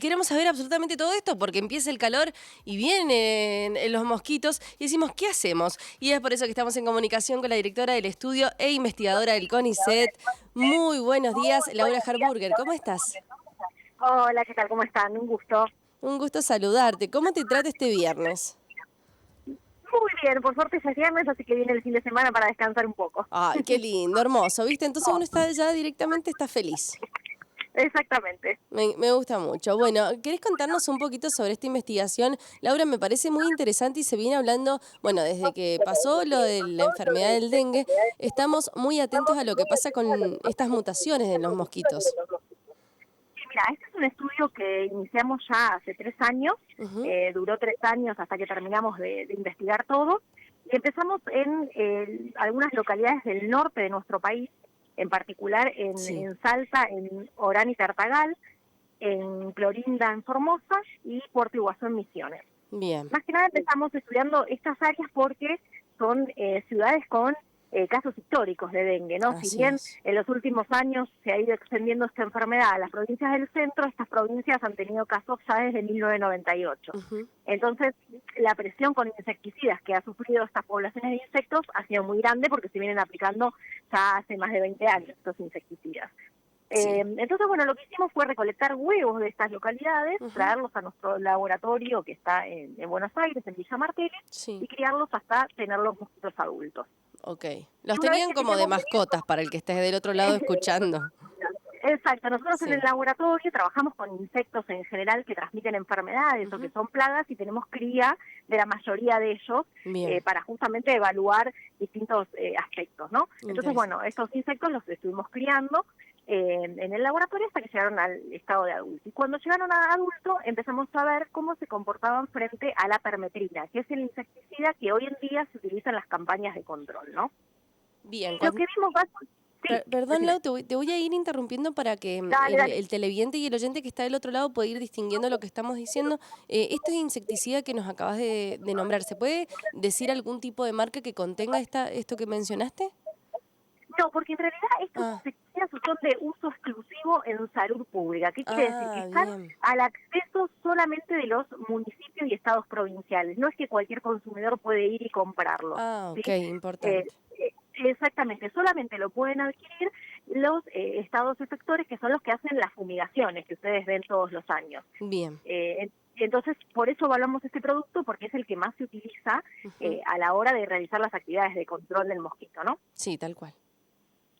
Queremos saber absolutamente todo esto porque empieza el calor y vienen los mosquitos y decimos, ¿qué hacemos? Y es por eso que estamos en comunicación con la directora del estudio e investigadora del CONICET. Muy buenos días, Laura Harburger, ¿cómo estás? Hola, ¿qué tal? ¿Cómo están? Un gusto. Un gusto saludarte. ¿Cómo te trata este viernes? Muy bien, por suerte ya es viernes, así que viene el fin de semana para descansar un poco. Ay, qué lindo, hermoso, ¿viste? Entonces uno está ya directamente, está feliz. Exactamente. Me gusta mucho. Bueno, ¿querés contarnos un poquito sobre esta investigación? Laura, me parece muy interesante y se viene hablando, bueno, desde que pasó lo de la enfermedad del dengue, estamos muy atentos a lo que pasa con estas mutaciones en los mosquitos. Sí, mira, este es un estudio que iniciamos ya hace 3 años, Ujú. duró 3 años hasta que terminamos de investigar todo, y empezamos en algunas localidades del norte de nuestro país, en particular Sí, en Salta, en Orán y Tartagal, en Clorinda, en Formosa, y Puerto Iguazú, en Misiones. bien, Más que nada empezamos estudiando estas áreas porque son ciudades con casos históricos de dengue, ¿no? Si así bien es. en los últimos años se ha ido extendiendo esta enfermedad a las provincias del centro, estas provincias han tenido casos ya desde 1998. Ujú. Entonces, la presión con insecticidas que ha sufrido estas poblaciones de insectos ha sido muy grande porque se vienen aplicando ya hace más de 20 años estos insecticidas. Sí. Entonces, bueno, lo que hicimos fue recolectar huevos de estas localidades, Ujú. traerlos a nuestro laboratorio que está en Buenos Aires, en Villa Martelli, Sí, y criarlos hasta tener los mosquitos adultos. ok. Y Los una vez tenían que como de teníamos mascotas para el que esté del otro lado escuchando. exacto, nosotros en el Sí. laboratorio trabajamos con insectos en general que transmiten enfermedades o que Ujú. son plagas y tenemos cría de la mayoría de ellos Bien, para justamente evaluar distintos aspectos, ¿no? Entonces, bueno, interesante. estos insectos los estuvimos criando en el laboratorio hasta que llegaron al estado de adulto. Y cuando llegaron a adulto empezamos a ver cómo se comportaban frente a la permetrina, que es el insecticida que hoy en día se utiliza en las campañas de control, ¿no? Bien, Y lo que vimos va... Sí, Perdón, decime. Lau, te voy a ir interrumpiendo para que Dale, dale. el televidente y el oyente que está del otro lado pueda ir distinguiendo lo que estamos diciendo. Este insecticida que nos acabas de nombrar, ¿se puede decir algún tipo de marca que contenga esto que mencionaste? No, porque en realidad estos Ah, insecticidas son de uso exclusivo en salud pública. ¿Qué quiere decir? Que están bien. al acceso solamente de los municipios y estados provinciales. No es que cualquier consumidor puede ir y comprarlos, Ah, ¿sí? ok, Eh, importante. exactamente, solamente lo pueden adquirir los estados efectores, que son los que hacen las fumigaciones que ustedes ven todos los años. Bien. Entonces, por eso evaluamos este producto, porque es el que más se utiliza Ujú. a la hora de realizar las actividades de control del mosquito, ¿no? Sí, tal cual.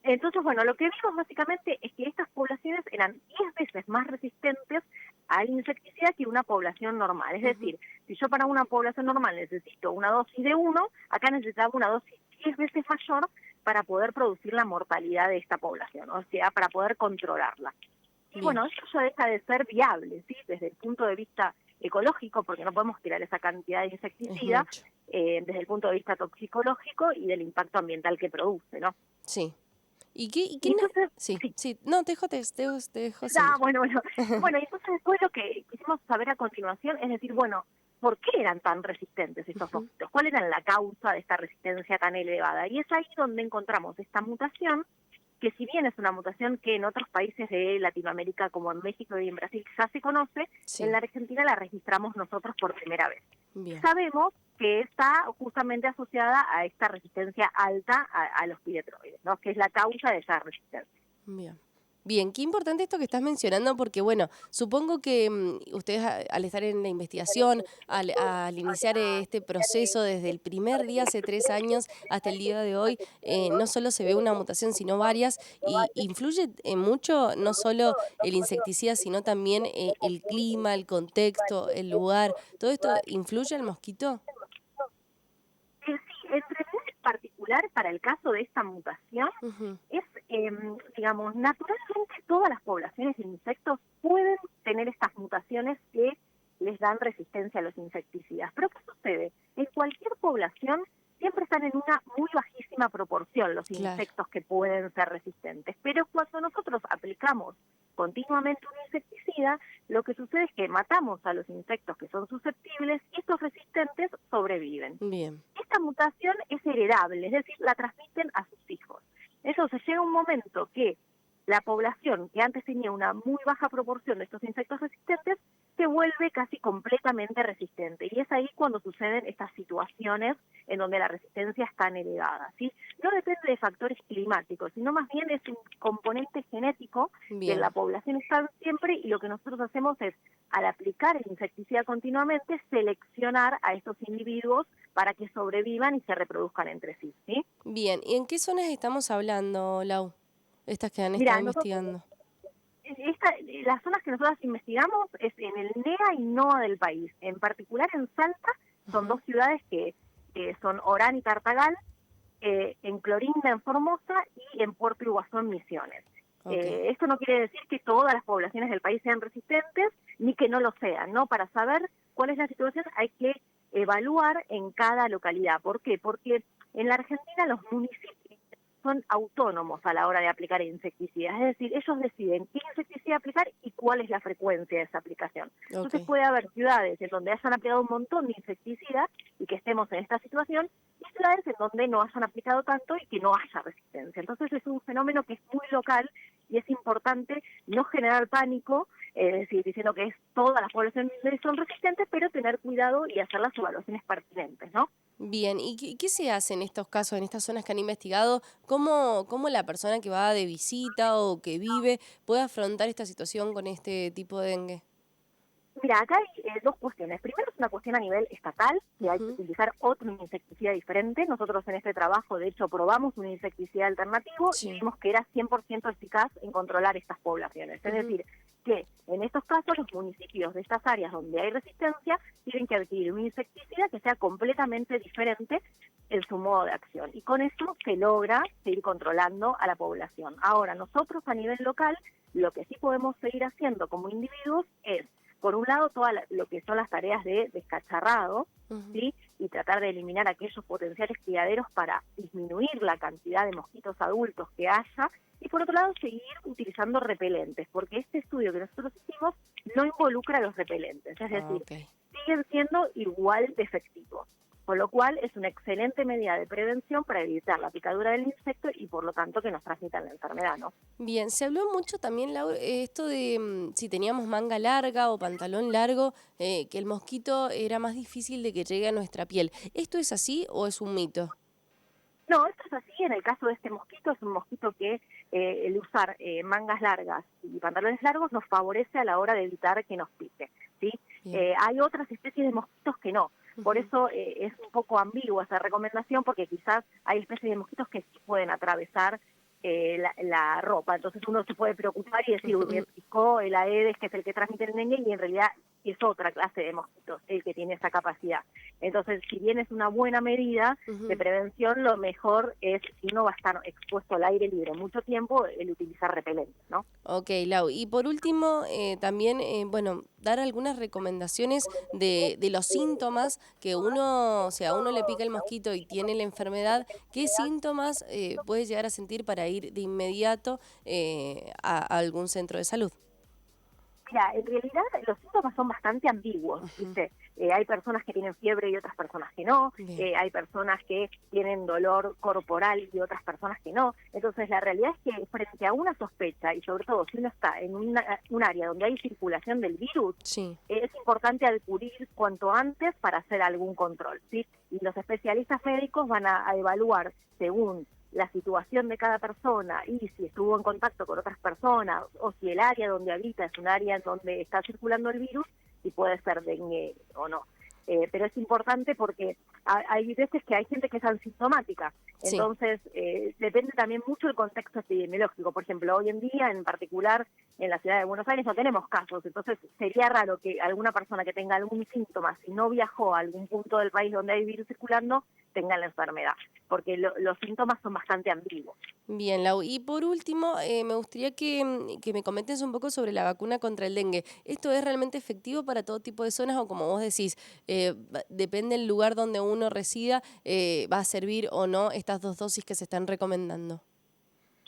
Entonces, bueno, lo que vimos básicamente es que estas poblaciones eran 10 veces más resistentes al insecticida que una población normal. Es Ujú. decir, si yo para una población normal necesito una dosis de uno, acá necesitaba una dosis 10 veces mayor para poder producir la mortalidad de esta población, o sea, para poder controlarla. Y Bien. bueno, esto ya deja de ser viable, ¿sí? Desde el punto de vista ecológico, porque no podemos tirar esa cantidad de Es insecticida, mucho. desde el punto de vista toxicológico y del impacto ambiental que produce, ¿no? Sí. ¿Y qué Y entonces, Sí, sí. sí. No, te dejo Ah, seguir. bueno, bueno. Bueno, y entonces después lo que quisimos saber a continuación es decir, bueno, ¿por qué eran tan resistentes estos Ujú. mosquitos? ¿Cuál era la causa de esta resistencia tan elevada? Y es ahí donde encontramos esta mutación, que si bien es una mutación que en otros países de Latinoamérica, como en México y en Brasil, ya se conoce, en la Sí, Argentina la registramos nosotros por primera vez. Y bien. sabemos que está justamente asociada a esta resistencia alta a los piretroides, ¿no? Que es la causa de esa resistencia. Bien. Bien, qué importante esto que estás mencionando, porque bueno, supongo que ustedes al estar en la investigación, al iniciar este proceso desde el primer día hace 3 años hasta el día de hoy, no solo se ve una mutación, sino varias, y influye mucho no solo el insecticida, sino también el clima, el contexto, el lugar. ¿Todo esto influye al mosquito? Sí, el remedio particular para el caso de esta mutación Ujú. es, digamos, naturalmente todas las poblaciones de insectos pueden tener estas mutaciones que les dan resistencia a los insecticidas. Pero ¿qué sucede? En cualquier población siempre están en una muy bajísima proporción los Claro, insectos que pueden ser resistentes. Pero cuando nosotros aplicamos continuamente un insecticida, lo que sucede es que matamos a los insectos que son susceptibles y estos resistentes sobreviven. bien. Esta mutación es heredable, es decir, la transmiten a sus hijos. Entonces llega un momento que la población que antes tenía una muy baja proporción de estos insectos resistentes se vuelve casi completamente resistente. Y es ahí cuando suceden estas situaciones en donde la resistencia es tan elevada, ¿sí? No depende de factores climáticos, sino más bien es un componente genético que en la Bien. población está siempre, y lo que nosotros hacemos es, al aplicar el insecticida continuamente, seleccionar a estos individuos para que sobrevivan y se reproduzcan entre sí, ¿sí? Bien, ¿y en qué zonas estamos hablando, Lau? Estas que han estado Mira, nosotros, investigando. las zonas que nosotros investigamos es en el NEA y NOA del país. En particular en Salta son Ajá, dos ciudades que son Orán y Tartagal, en Clorinda, en Formosa, y en Puerto Iguazú, Misiones. ok, Esto no quiere decir que todas las poblaciones del país sean resistentes, ni que no lo sean, ¿no? Para saber cuál es la situación hay que evaluar en cada localidad. ¿Por qué? Porque en la Argentina los municipios son autónomos a la hora de aplicar insecticidas, es decir, ellos deciden qué insecticida aplicar y cuál es la frecuencia de esa aplicación. ok. Entonces puede haber ciudades en donde hayan aplicado un montón de insecticidas y que estemos en esta situación, y ciudades en donde no hayan aplicado tanto y que no haya resistencia. Entonces es un fenómeno que es muy local y es importante no generar pánico, es decir, diciendo que es todas las poblaciones son resistentes, pero tener cuidado y hacer las evaluaciones pertinentes, ¿no? Bien, ¿y qué se hace en estos casos, en estas zonas que han investigado? ¿Cómo la persona que va de visita o que vive puede afrontar esta situación con este tipo de dengue? Mira, acá hay dos cuestiones. Primero es una cuestión a nivel estatal, que hay que Ujú, utilizar otro insecticida diferente. Nosotros en este trabajo, de hecho, probamos un insecticida alternativo y sí, vimos que era 100% eficaz en controlar estas poblaciones. Es ujú, decir, que en estos casos los municipios de estas áreas donde hay resistencia tienen que adquirir un insecticida que sea completamente diferente en su modo de acción. Y con eso se logra seguir controlando a la población. Ahora, nosotros a nivel local, lo que sí podemos seguir haciendo como individuos es, por un lado, lo que son las tareas de descacharrado, ujú. ¿sí? Y tratar de eliminar aquellos potenciales criaderos para disminuir la cantidad de mosquitos adultos que haya, y por otro lado, seguir utilizando repelentes, porque este estudio que nosotros hicimos no involucra los repelentes, es Ah, decir, ok. siguen siendo igual de efectivos. Con lo cual es una excelente medida de prevención para evitar la picadura del insecto y por lo tanto que nos transmitan la enfermedad, ¿no? Bien, se habló mucho también, Lau, esto de si teníamos manga larga o pantalón largo, que el mosquito era más difícil de que llegue a nuestra piel. ¿Esto es así o es un mito? No, esto es así. En el caso de este mosquito, es un mosquito que el usar mangas largas y pantalones largos nos favorece a la hora de evitar que nos pique, ¿sí? Bien. Hay otras especies de mosquitos que no. Por Ujú, eso es un poco ambigua esa recomendación, porque quizás hay especies de mosquitos que sí pueden atravesar la ropa. Entonces uno se puede preocupar y decir, uy, me ujú, picó el Aedes, que es el que transmite el dengue, y en realidad es otra clase de mosquitos el que tiene esa capacidad. Entonces, si bien es una buena medida de ujú. prevención, lo mejor es, si uno va a estar expuesto al aire libre mucho tiempo, el utilizar repelentes, ¿no? Ok, Lau. Y por último, también, bueno, dar algunas recomendaciones de los síntomas que uno, o sea, a uno le pica el mosquito y tiene la enfermedad, ¿qué síntomas puede llegar a sentir para ir de inmediato a algún centro de salud? Mira, en realidad los síntomas son bastante ambiguos, Ujú, ¿viste? Hay personas que tienen fiebre y otras personas que no, bien, hay personas que tienen dolor corporal y otras personas que no. Entonces, la realidad es que frente a una sospecha, y sobre todo si uno está en un área donde hay circulación del virus, sí, es importante acudir cuanto antes para hacer algún control, ¿sí? Y los especialistas médicos van a evaluar según la situación de cada persona y si estuvo en contacto con otras personas o si el área donde habita es un área en donde está circulando el virus, si puede ser dengue o no. Pero es importante porque hay veces que hay gente que es asintomática, sí. entonces depende también mucho del contexto epidemiológico. Por ejemplo, hoy en día, en particular en la ciudad de Buenos Aires, no tenemos casos, entonces sería raro que alguna persona que tenga algún síntoma, si no viajó a algún punto del país donde hay virus circulando, tenga la enfermedad, porque los síntomas son bastante ambiguos. Bien, Lau. Y por último, me gustaría que me comentes un poco sobre la vacuna contra el dengue. ¿Esto es realmente efectivo para todo tipo de zonas o como vos decís, depende del lugar donde uno resida, va a servir o no estas dos dosis que se están recomendando?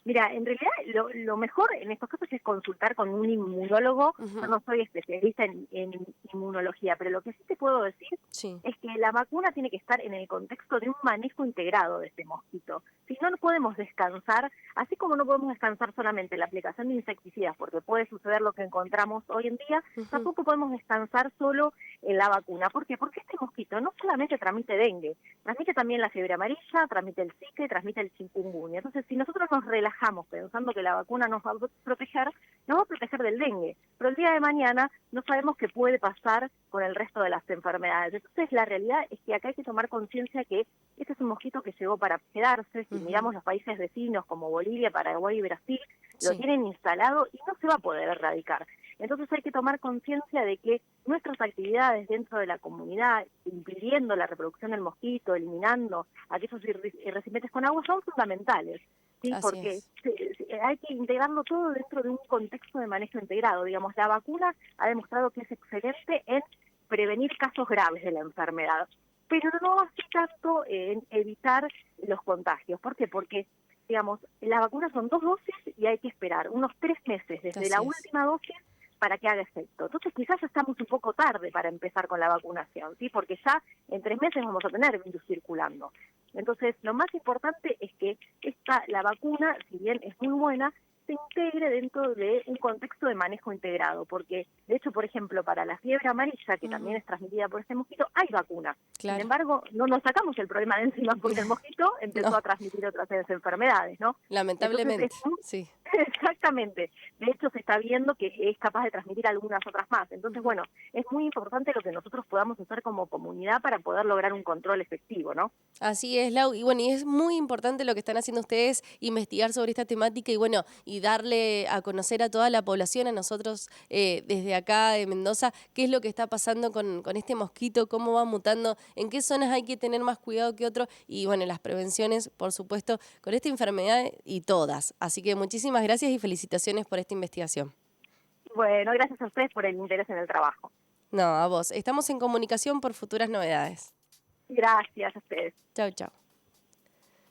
Mira, en realidad lo mejor en estos casos es consultar con un inmunólogo. Yo Ujú. no soy especialista en inmunología, pero lo que sí te puedo decir Sí. es que la vacuna tiene que estar en el contexto de un manejo integrado de este mosquito. Si no, no podemos descansar, así como no podemos descansar solamente en la aplicación de insecticidas, porque puede suceder lo que encontramos hoy en día, Ujú. tampoco podemos descansar solo en la vacuna. ¿Por qué? Porque este mosquito no solamente transmite dengue, transmite también la fiebre amarilla, transmite el zika y transmite el chikungunya. Entonces, si nosotros nos relajamos pensando que la vacuna nos va a proteger, nos va a proteger del dengue. Pero el día de mañana no sabemos qué puede pasar con el resto de las enfermedades. Entonces, la realidad es que acá hay que tomar conciencia que este es un mosquito que llegó para quedarse. Si Ujú. miramos los países vecinos como Bolivia, Paraguay y Brasil, lo Sí. tienen instalado y no se va a poder erradicar. Entonces hay que tomar conciencia de que nuestras actividades dentro de la comunidad, impidiendo la reproducción del mosquito, eliminando aquellos recipientes con agua, son fundamentales, ¿sí? Así Porque es. hay que integrarlo todo dentro de un contexto de manejo integrado. Digamos, la vacuna ha demostrado que es excelente en prevenir casos graves de la enfermedad, pero no así tanto en evitar los contagios. ¿Por qué? Porque digamos, la vacuna son 2 dosis y hay que esperar unos 3 meses desde la Así es. última dosis para que haga efecto. Entonces quizás ya estamos un poco tarde para empezar con la vacunación, ¿sí? Porque ya en 3 meses vamos a tener virus circulando. Entonces lo más importante es que la vacuna, si bien es muy buena, se integre dentro de un contexto de manejo integrado, porque de hecho, por ejemplo, para la fiebre amarilla, que también Ujú. es transmitida por este mosquito, hay vacuna. Sin Claro. embargo, no nos sacamos el problema de encima porque el mosquito No, empezó a transmitir otras enfermedades, ¿no? Entonces, lamentablemente, sí. exactamente. De hecho, se está viendo que es capaz de transmitir algunas otras más. Entonces, Ujú. bueno, es muy importante lo que nosotros podamos hacer como comunidad para poder lograr un control efectivo, ¿no? Así es, Lau. Y bueno, y es muy importante lo que están haciendo ustedes, investigar sobre esta temática y bueno, y darle a conocer a toda la población, a nosotros desde acá de Mendoza, qué es lo que está pasando con este mosquito, cómo va mutando, en qué zonas hay que tener más cuidado que otro y bueno, las prevenciones, por supuesto, con esta enfermedad y todas. Así que muchísimas gracias y felicitaciones por esta investigación. Bueno, gracias a ustedes por el interés en el trabajo. No, a vos. Estamos en comunicación por futuras novedades. Gracias a ustedes. Chau, chau.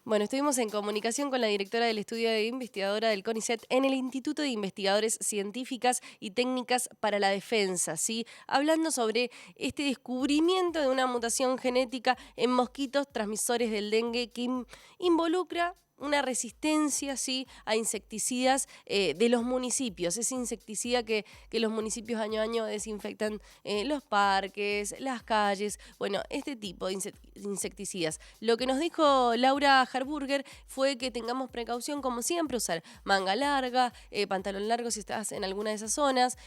Bueno, estuvimos en comunicación con la directora del estudio de investigadora del CONICET en el Instituto de Investigadores Científicas y Técnicas para la Defensa, ¿sí? Hablando sobre este descubrimiento de una mutación genética en mosquitos transmisores del dengue que involucra una resistencia, ¿sí?, a insecticidas de los municipios. Ese insecticida que los municipios año a año desinfectan los parques, las calles, bueno, este tipo de insecticidas. Lo que nos dijo Laura Harburger fue que tengamos precaución, como siempre, usar manga larga, pantalón largo si estás en alguna de esas zonas,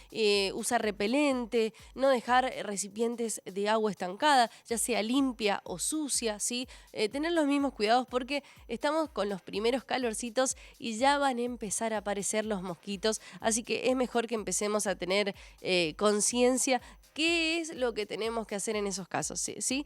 usar repelente, no dejar recipientes de agua estancada, ya sea limpia o sucia, ¿sí? Tener los mismos cuidados porque estamos con los primeros calorcitos y ya van a empezar a aparecer los mosquitos, así que es mejor que empecemos a tener conciencia qué es lo que tenemos que hacer en esos casos, ¿sí?